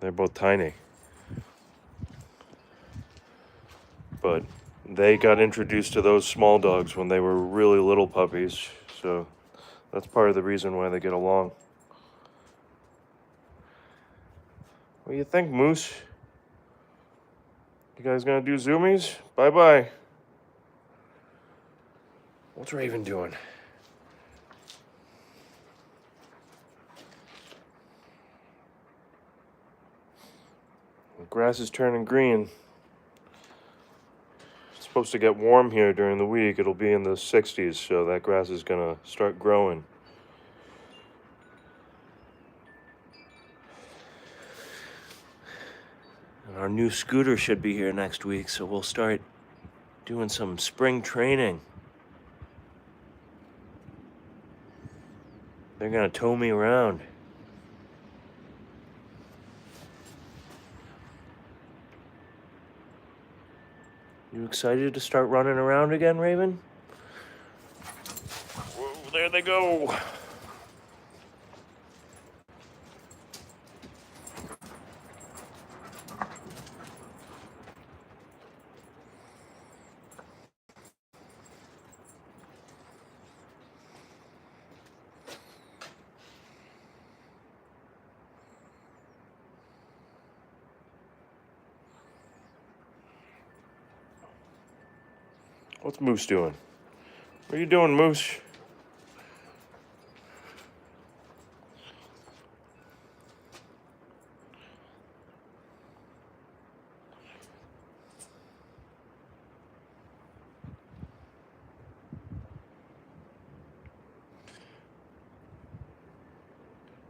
They're both tiny. But they got introduced to those small dogs when they were really little puppies. So that's part of the reason why they get along. What do you think, Moose? You guys gonna do zoomies? Bye-bye. What's Raven doing? The grass is turning green. It's supposed to get warm here during the week. It'll be in the 60s, so that grass is gonna start growing. And our new scooter should be here next week, so we'll start doing some spring training. They're gonna tow me around. You excited to start running around again, Raven? Whoa, there they go. What's Moose doing? What are you doing, Moose?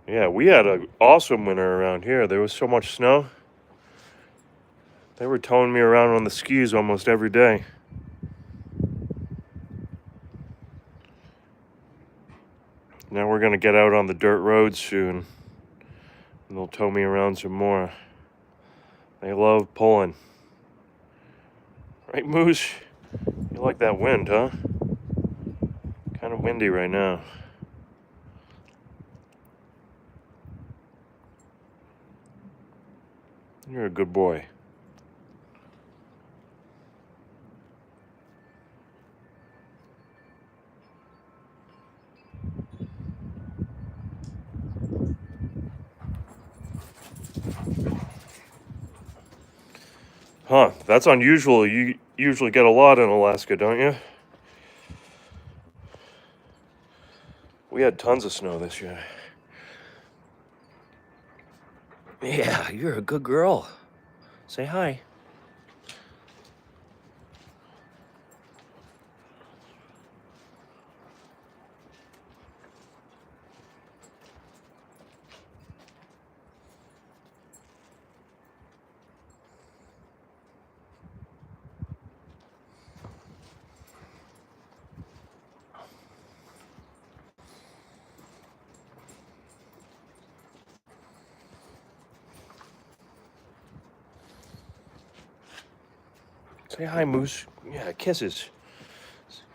Yeah, we had an awesome winter around here. There was so much snow. They were towing me around on the skis almost every day. Now we're gonna get out on the dirt roads soon, and they'll tow me around some more. They love pulling. Right, Moose? You like that wind, huh? Kind of windy right now. You're a good boy. Huh, that's unusual. You usually get a lot in Alaska, don't you? We had tons of snow this year. Yeah, you're a good girl. Say hi. Say hi, Moose. Yeah, kisses.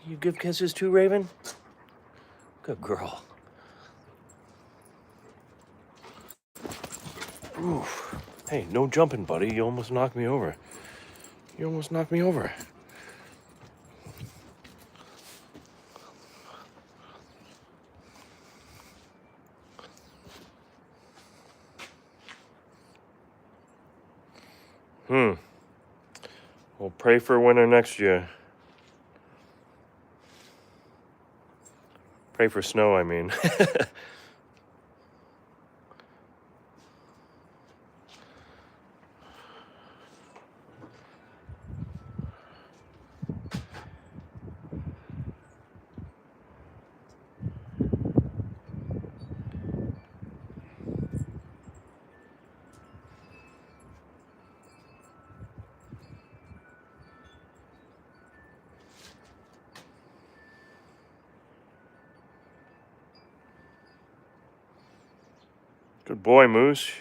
You give kisses too, Raven? Good girl. Oof. Hey, no jumping, buddy. You almost knocked me over. You almost knocked me over. We'll pray for winter next year. Pray for snow, I mean. Good boy, Moose.